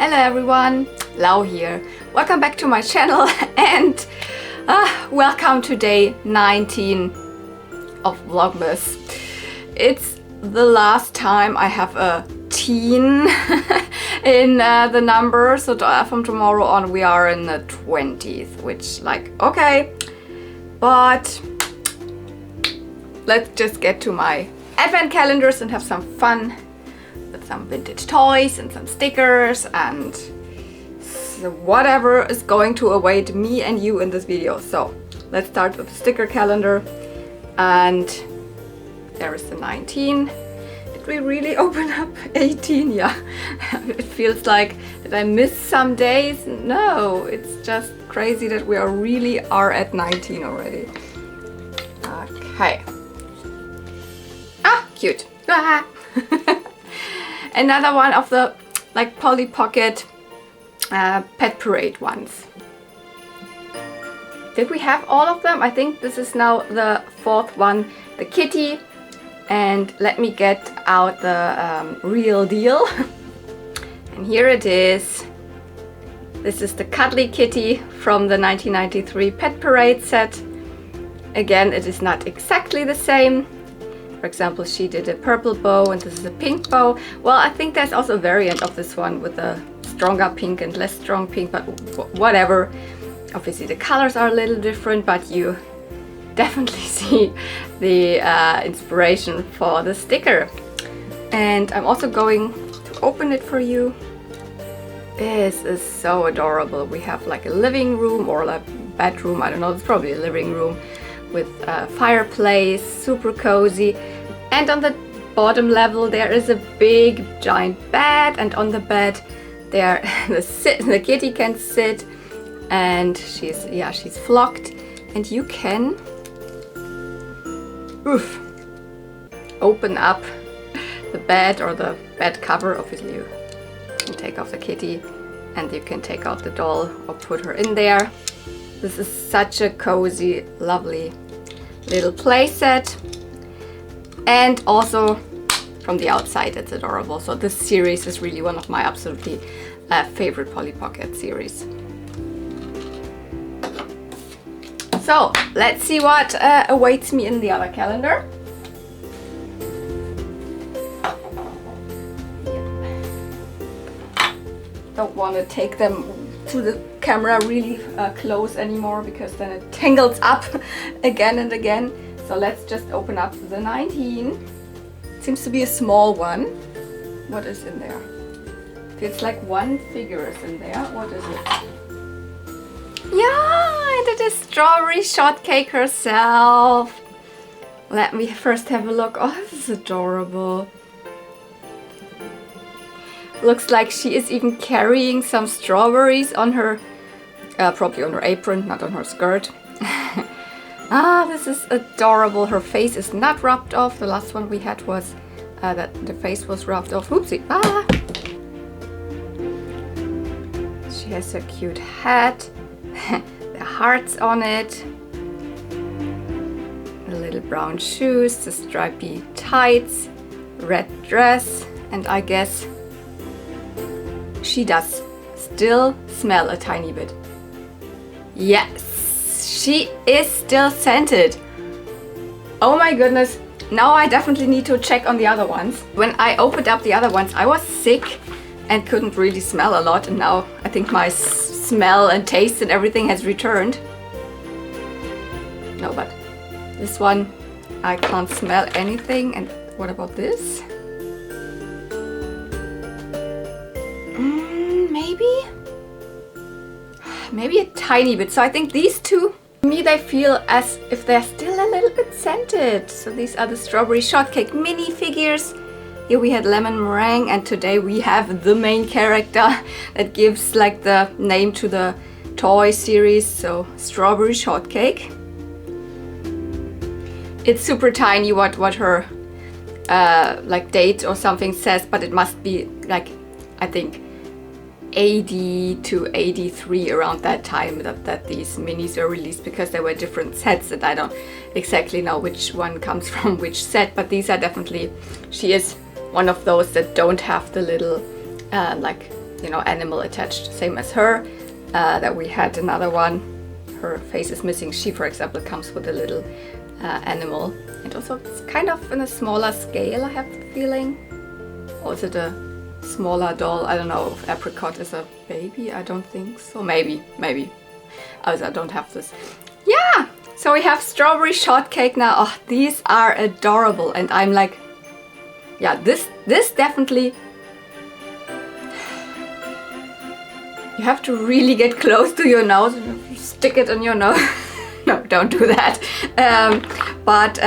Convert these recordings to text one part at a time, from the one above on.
Hello everyone, Lau here. Welcome back to my channel and welcome to day 19 of Vlogmas. It's the last time I have a teen in the number, so from tomorrow on we are in the 20th, which like, okay, but let's just get to my advent calendars and have some fun with some vintage toys and some stickers and whatever is going to await me and you in this video. So let's start with the sticker calendar, and there is the 19. Did we really open up 18? Yeah. It feels like, did I miss some days? No, it's just crazy that we really are at 19 already. Okay. Ah, cute. Ah. Another one of the like Polly Pocket Pet Parade ones. Did we have all of them? I think this is now the fourth one, the kitty. And let me get out the real deal. And here it is. This is the cuddly kitty from the 1993 Pet Parade set. Again, it is not exactly the same. For example, she did a purple bow and this is a pink bow. Well, I think there's also a variant of this one with a stronger pink and less strong pink, but whatever. Obviously the colors are a little different, but you definitely see the inspiration for the sticker. And I'm also going to open it for you. This is so adorable. We have like a living room or a bedroom, I don't know, it's probably a living room with a fireplace, super cozy. And on the bottom level there is a big giant bed, and on the bed there the kitty can sit, and she's flocked, and you can open up the bed or the bed cover. Obviously you can take off the kitty and you can take out the doll or put her in there. This is such a cozy, lovely little play set. And also from the outside it's adorable. So this series is really one of my absolutely favorite Polly Pocket series. So let's see what awaits me in the other calendar. Don't want to take them to the camera really close anymore because then it tangles up again and again. So let's just open up the 19. Seems to be a small one. What is in there? Feels like one figure is in there. What is it? Yeah, and it is Strawberry Shortcake herself. Let me first have a look. Oh, this is adorable. Looks like she is even carrying some strawberries on her, probably on her apron, not on her skirt. Ah, this is adorable. Her face is not rubbed off. The last one we had was that the face was rubbed off. Oopsie. Ah. She has a cute hat. The hearts on it. The little brown shoes, the stripy tights, red dress, and I guess she does still smell a tiny bit. Yes, she is still scented. Oh my goodness. Now I definitely need to check on the other ones. When I opened up the other ones, I was sick and couldn't really smell a lot. And now I think my smell and taste and everything has returned. No, but this one, I can't smell anything. And what about this? Maybe a tiny bit. So I think these two, to me, they feel as if they're still a little bit scented. So these are the Strawberry Shortcake mini figures. Here we had Lemon Meringue, and today we have the main character that gives like the name to the toy series. So Strawberry Shortcake. It's super tiny what her like date or something says, but it must be like, I think 80 to 83, around that time that these minis were released, because there were different sets and I don't exactly know which one comes from which set, but these are definitely, she is one of those that don't have the little like you know, animal attached, same as her. That we had another one. Her face is missing. She, for example, comes with a little animal. And also it's kind of in a smaller scale, I have the feeling. Or is it a smaller doll? I don't know if Apricot is a baby. I don't think so. Maybe. Also, I don't have this. Yeah! So we have Strawberry Shortcake now. Oh, these are adorable. And I'm like, yeah, this definitely... You have to really get close to your nose and stick it in your nose. No, don't do that. But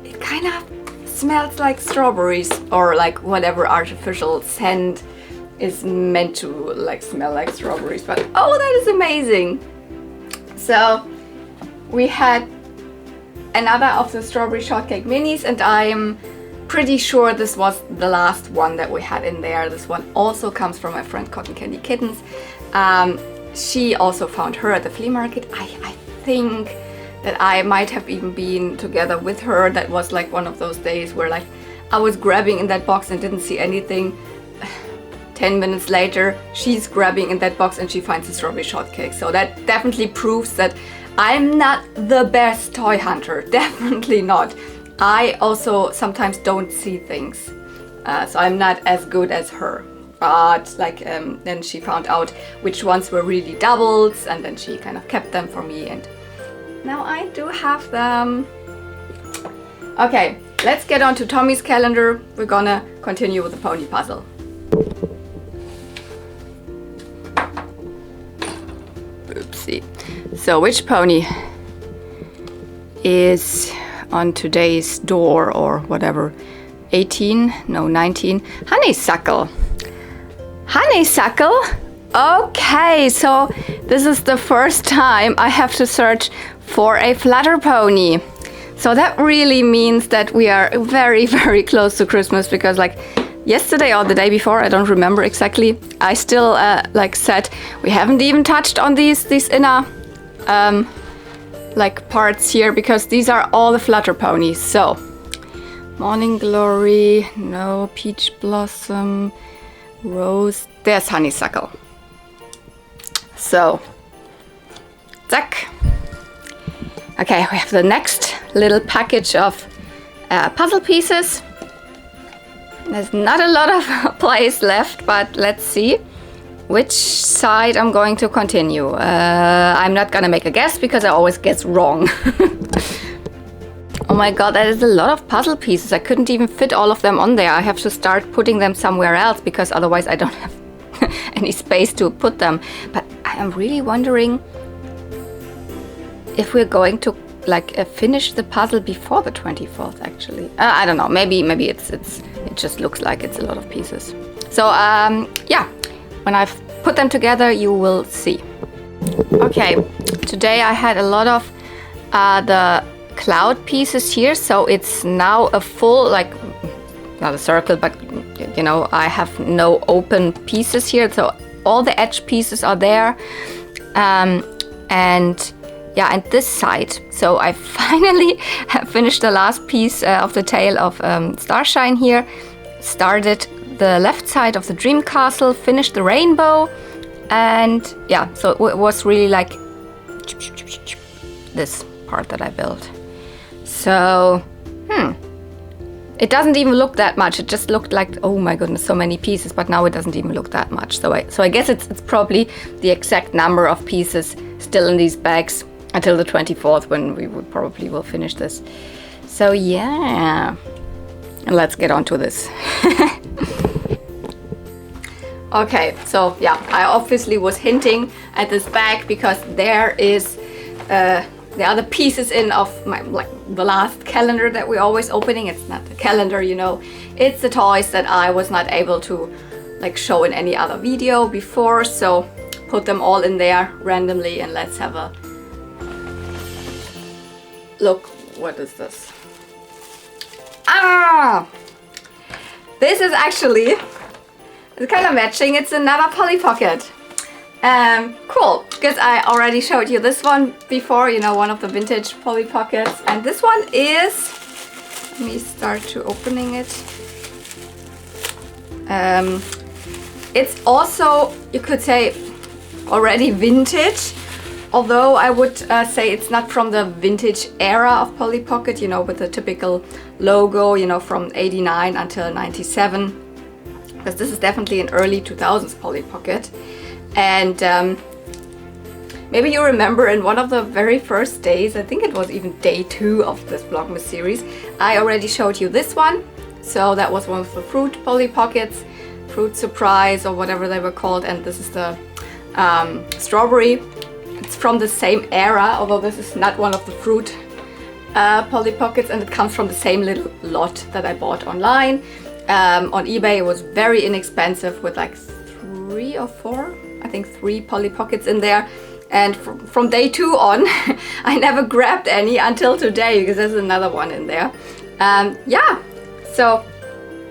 it kind of smells like strawberries, or like whatever artificial scent is meant to like smell like strawberries. But oh, that is amazing. So we had another of the Strawberry Shortcake minis, and I'm pretty sure this was the last one that we had in there. This one also comes from my friend Cotton Candy Kittens. She also found her at the flea market. I think that I might have even been together with her. That was like one of those days where like I was grabbing in that box and didn't see anything. 10 minutes later, she's grabbing in that box and she finds the Strawberry Shortcake. So that definitely proves that I'm not the best toy hunter. Definitely not. I also sometimes don't see things. So I'm not as good as her. But like then she found out which ones were really doubles, and then she kind of kept them for me, and now I do have them. Okay, let's get on to Tommy's calendar. We're gonna continue with the pony puzzle. Oopsie. So which pony is on today's door, or whatever? 18? No, 19. Honeysuckle. Honeysuckle? Okay, so this is the first time I have to search for a flutter pony. So that really means that we are very, very close to Christmas, because like yesterday or the day before, I don't remember exactly, I still like said we haven't even touched on these inner like parts here, because these are all the flutter ponies. So Morning Glory, no, Peach Blossom, Rose, there's Honeysuckle. So, zack. Okay, we have the next little package of puzzle pieces. There's not a lot of place left, but let's see which side I'm going to continue. I'm not gonna make a guess because I always guess wrong. Oh my god, that is a lot of puzzle pieces. I couldn't even fit all of them on there. I have to start putting them somewhere else, because otherwise I don't have any space to put them. But I am really wondering if we're going to like finish the puzzle before the 24th actually. I don't know, maybe it just looks like it's a lot of pieces. So yeah, when I've put them together you will see. Okay, today I had a lot of the cloud pieces here, so it's now a full, like, not a circle, but you know, I have no open pieces here, so all the edge pieces are there. And yeah, and this side, so I finally have finished the last piece of the tail of Starshine here, started the left side of the dream castle, finished the rainbow, and yeah, so it was really like this part that I built. So, it doesn't even look that much. It just looked like, oh my goodness, so many pieces, but now it doesn't even look that much. So I guess it's probably the exact number of pieces still in these bags until the 24th, when we probably will finish this. So yeah, and let's get on to this. Okay, so yeah, I obviously was hinting at this bag because there is the other pieces in of my, like, the last calendar that we're always opening. It's not a calendar, you know, it's the toys that I was not able to like show in any other video before, so put them all in there randomly, and let's have a look. What is this? Ah, this is actually, it's kind of matching. It's another Polly Pocket. Cool, because I already showed you this one before, you know, one of the vintage Polly Pockets, and this one is, let me start to opening it. It's also, you could say, already vintage. Although I would say it's not from the vintage era of Polly Pocket, you know, with the typical logo, you know, from 89 until 97. Because this is definitely an early 2000s Polly Pocket. And maybe you remember in one of the very first days, I think it was even day 2 of this Vlogmas series, I already showed you this one. So that was one of the fruit Polly Pockets, Fruit Surprise or whatever they were called. And this is the strawberry. It's from the same era, although this is not one of the fruit Polly Pockets, and it comes from the same little lot that I bought online. On eBay it was very inexpensive with like 3 or 4, I think 3 Polly Pockets in there. And from day 2 on, I never grabbed any until today, because there's another one in there. Yeah, so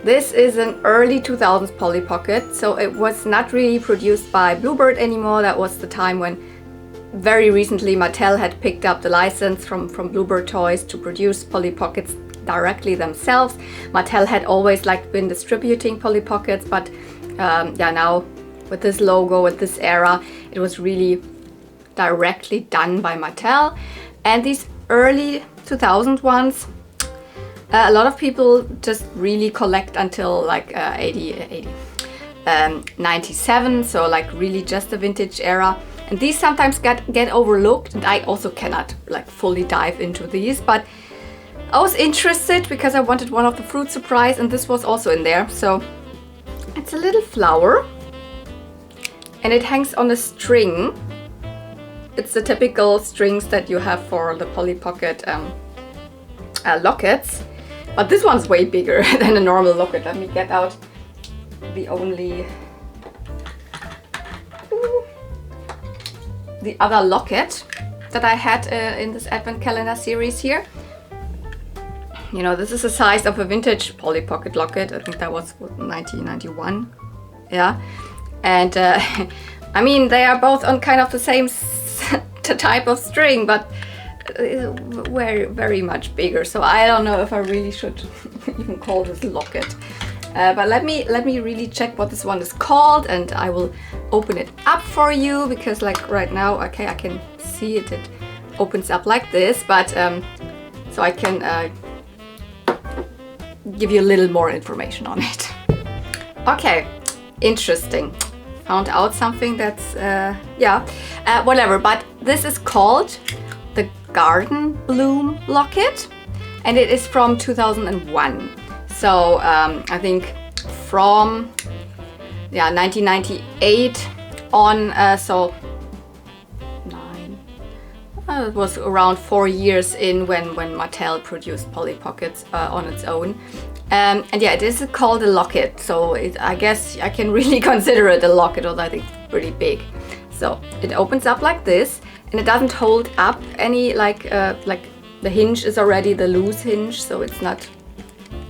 this is an early 2000s Polly Pocket, so it was not really produced by Bluebird anymore. That was the time when very recently Mattel had picked up the license from Bluebird Toys to produce Polly Pockets directly themselves. Mattel had always like been distributing Polly Pockets, but yeah, now with this logo, with this era, it was really directly done by Mattel. And these early 2000 ones, a lot of people just really collect until like 97, so like really just the vintage era. And these sometimes get overlooked, and I also cannot like fully dive into these, but I was interested because I wanted one of the Fruit Surprise, and this was also in there. So it's a little flower and it hangs on a string. It's the typical strings that you have for the Polly Pocket lockets, but this one's way bigger than a normal locket. Let me get out the other locket that I had in this advent calendar series here. You know, this is the size of a vintage Polly Pocket locket. I think that was 1991. Yeah, and I mean, they are both on kind of the same type of string, but very, very much bigger. So I don't know if I really should even call this locket. But let me really check what this one is called, and I will open it up for you, because like right now, okay, I can see it. It opens up like this, but so I can give you a little more information on it. Okay, interesting. Found out something that's yeah, whatever. But this is called the Garden Bloom Locket, and it is from 2001. So I think from 1998 on, so it was around 4 years in when Mattel produced Polly Pockets on its own. And yeah, it is called a locket, so I guess I can really consider it a locket, although I think it's pretty big. So it opens up like this, and it doesn't hold up any like the hinge is already the loose hinge, so it's not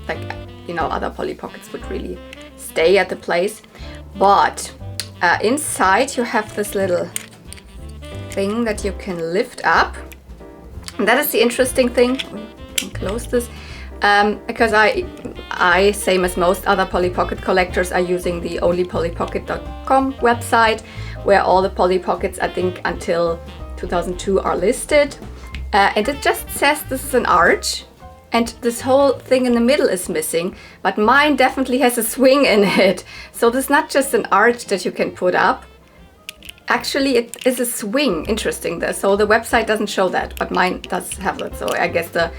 like, you know, other Polly Pockets would really stay at the place. But inside you have this little thing that you can lift up, and that is the interesting thing. We can close this because I, same as most other Polly Pocket collectors, are using the onlypollypocket.com website, where all the Polly Pockets, I think until 2002, are listed. And it just says this is an arch, and this whole thing in the middle is missing, but mine definitely has a swing in it. So this is not just an arch that you can put up. Actually, it is a swing. Interesting. So the website doesn't show that, but mine does have that. So I guess the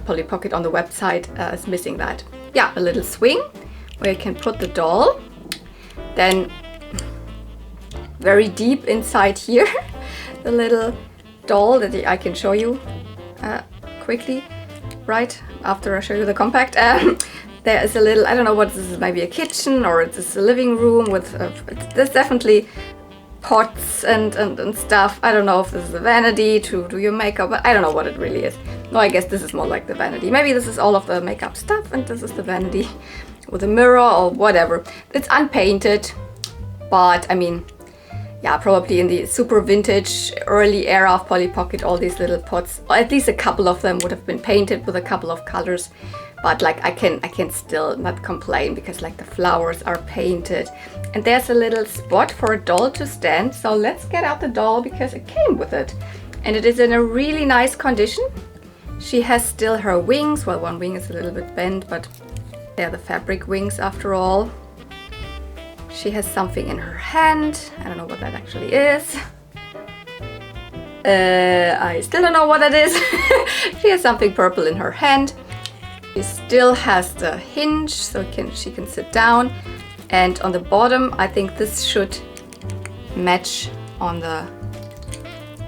Polly Pocket on the website is missing that. Yeah, a little swing where you can put the doll. Then very deep inside here, the little doll that I can show you quickly right after I show you the compact. There is a little, I don't know what this is, maybe a kitchen, or it's a living room with, there's definitely pots and stuff. I don't know if this is a vanity to do your makeup, but I don't know what it really is. No, I guess this is more like the vanity. Maybe this is all of the makeup stuff, and this is the vanity with a mirror or whatever. It's unpainted, but I mean, yeah, probably in the super vintage early era of Polly Pocket, all these little pots, or at least a couple of them, would have been painted with a couple of colors. but like I can still not complain because like the flowers are painted and there's a little spot for a doll to stand. So let's get out the doll because it came with it and it is in a really nice condition. She has still her wings. Well, one wing is a little bit bent, but they're the fabric wings after all. She has something in her hand. I don't know what that actually is. I still don't know what that is. She has something purple in her hand. She still has the hinge, so she can sit down. And on the bottom, I think this should match on the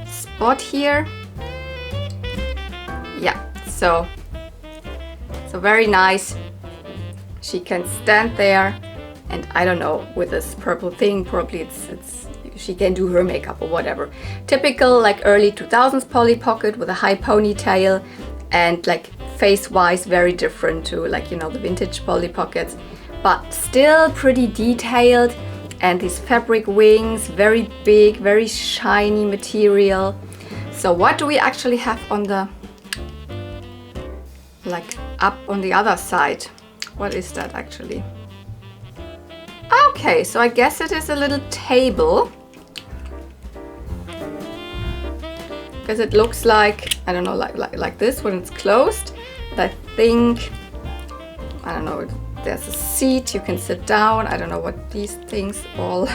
spot here. Yeah, so very nice. She can stand there, and I don't know, with this purple thing, probably she can do her makeup or whatever. Typical like early 2000s Polly Pocket with a high ponytail, and like face-wise very different to like, you know, the vintage Polly Pockets, but still pretty detailed. And these fabric wings, very big, very shiny material. So what do we actually have on the, like up on the other side? What is that actually? Okay, so I guess it is a little table. Because it looks like, I don't know, like this when it's closed. But I think, I don't know, there's a seat, you can sit down. I don't know what these things all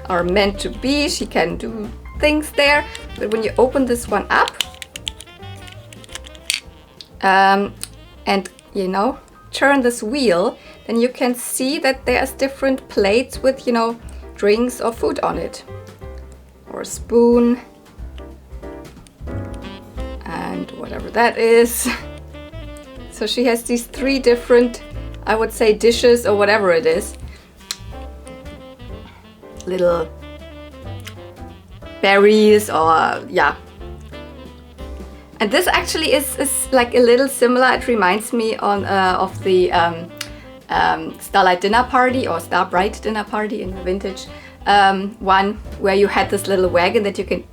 are meant to be. She can do things there. But when you open this one up, and you know, turn this wheel, then you can see that there's different plates with, you know, drinks or food on it. Or a spoon. And whatever that is. So she has these 3 different, I would say, dishes or whatever it is. Little berries or, yeah. And this actually is like a little similar. It reminds me of the Starlight Dinner Party or Starbright Dinner Party in the vintage one, where you had this little wagon that you can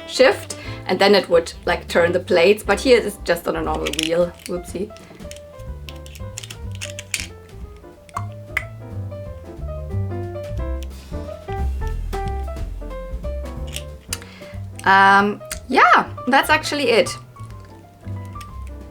shift and then it would like turn the plates. But here it's just on a normal wheel. Whoopsie. Yeah, that's actually it.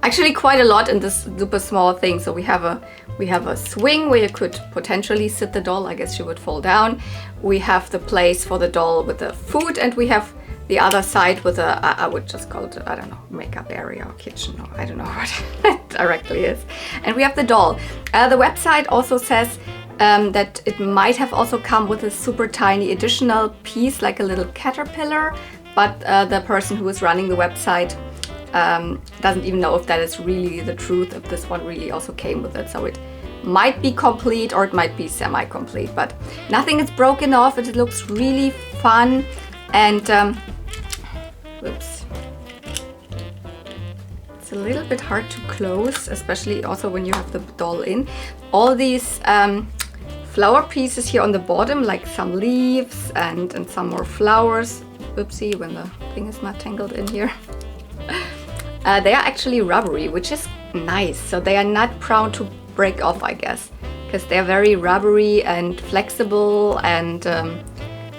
Actually quite a lot in this super small thing. So we have a swing where you could potentially sit the doll. I guess she would fall down. We have the place for the doll with the food, and we have the other side with a, I would just call it, I don't know, makeup area or kitchen, or I don't know what it directly is. And we have the doll. The website also says that it might have also come with a super tiny additional piece, like a little caterpillar, but the person who is running the website doesn't even know if that is really the truth, if this one really also came with it. So it might be complete or it might be semi-complete, but nothing is broken off. It looks really fun. And whoops, it's a little bit hard to close, especially also when you have the doll in. All these flower pieces here on the bottom, like some leaves and some more flowers. Whoopsie, when the thing is not tangled in here. They are actually rubbery, which is nice. So they are not prone to break off, I guess, because they're very rubbery and flexible, and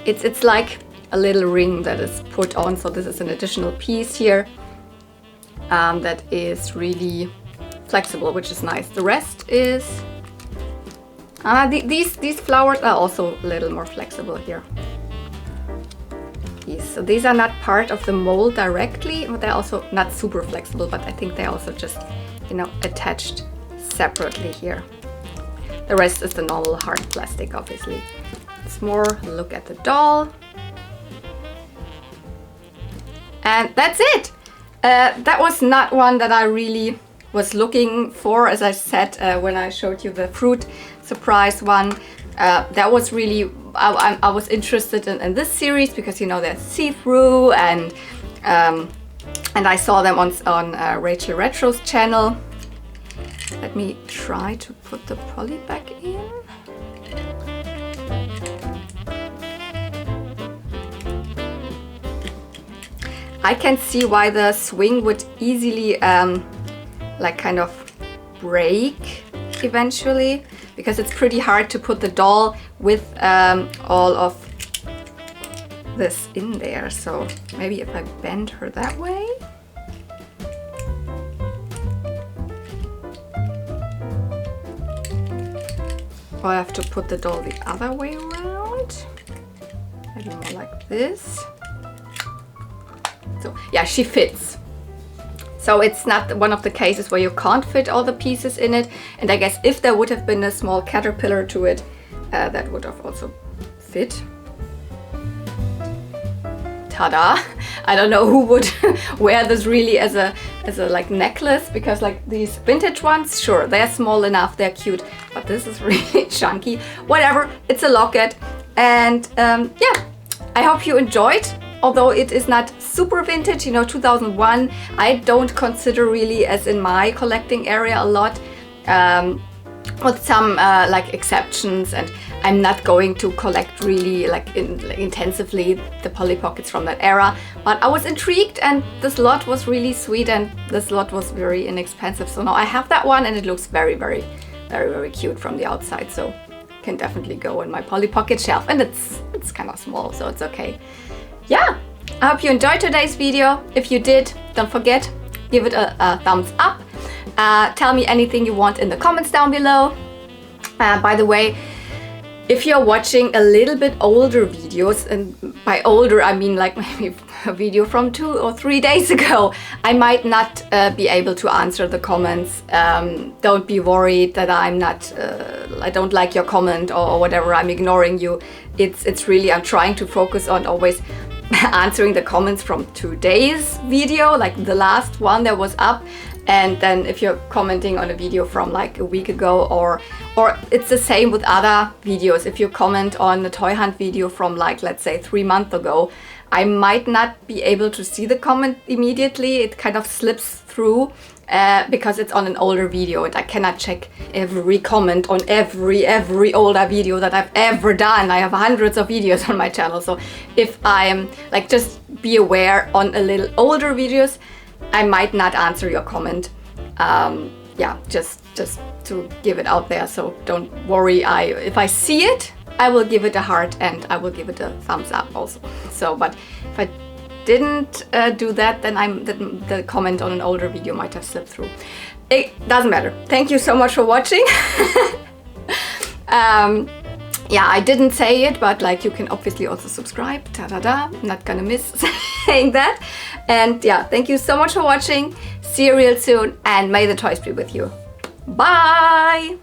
it's like a little ring that is put on. So this is an additional piece here that is really flexible, which is nice. The rest is these flowers are also a little more flexible here. So these are not part of the mold directly, but they're also not super flexible, but I think they're also just, you know, attached separately here. The rest is the normal hard plastic, obviously. Let's more look at the doll. And that's it. That was not one that I really was looking for, as I said when I showed you the fruit surprise one. That was really, I was interested in this series because, you know, they're see-through, and I saw them on Rachel Retro's channel. Let me try to put the poly back in. I can see why the swing would easily like kind of break eventually, because it's pretty hard to put the doll with all of this in there. So maybe if I bend her that way. Or I have to put the doll the other way around. Maybe more like this. So yeah, she fits. So it's not one of the cases where you can't fit all the pieces in it. And I guess if there would have been a small caterpillar to it, that would have also fit. Ta-da! I don't know who would wear this really as a like necklace, because like these vintage ones, sure, they're small enough, they're cute, but this is really chunky. Whatever, it's a locket. And yeah, I hope you enjoyed. Although it is not super vintage, you know, 2001, I don't consider really as in my collecting area a lot, with some like exceptions, and I'm not going to collect really like intensively the Polly Pockets from that era. But I was intrigued, and this lot was really sweet, and this lot was very inexpensive. So now I have that one, and it looks very, very, very, very cute from the outside. So can definitely go on my Polly Pocket shelf, and it's kind of small, so it's okay. Yeah, I hope you enjoyed today's video. If you did, don't forget, give it a thumbs up. Tell me anything you want in the comments down below. By the way, if you're watching a little bit older videos, and by older I mean like maybe a video from 2 or 3 days ago, I might not be able to answer the comments. Don't be worried that I'm not, I don't like your comment or whatever, I'm ignoring you. It's really, I'm trying to focus on always answering the comments from today's video, like the last one that was up. And then if you're commenting on a video from like a week ago, or it's the same with other videos, if you comment on a toy hunt video from like, let's say 3 months ago, I might not be able to see the comment immediately. It kind of slips through because it's on an older video, and I cannot check every comment on every older video that I've ever done. I have hundreds of videos on my channel, so if I'm like, just be aware, on a little older videos I might not answer your comment. Yeah, just to give it out there, so don't worry. If I see it, I will give it a heart, and I will give it a thumbs up also. So, but if I didn't do that, then the comment on an older video might have slipped through. It doesn't matter. Thank you so much for watching. Yeah, I didn't say it, but like, you can obviously also subscribe. Ta-da-da, I'm not gonna miss saying that. And yeah, thank you so much for watching. See you real soon, and may the toys be with you. Bye!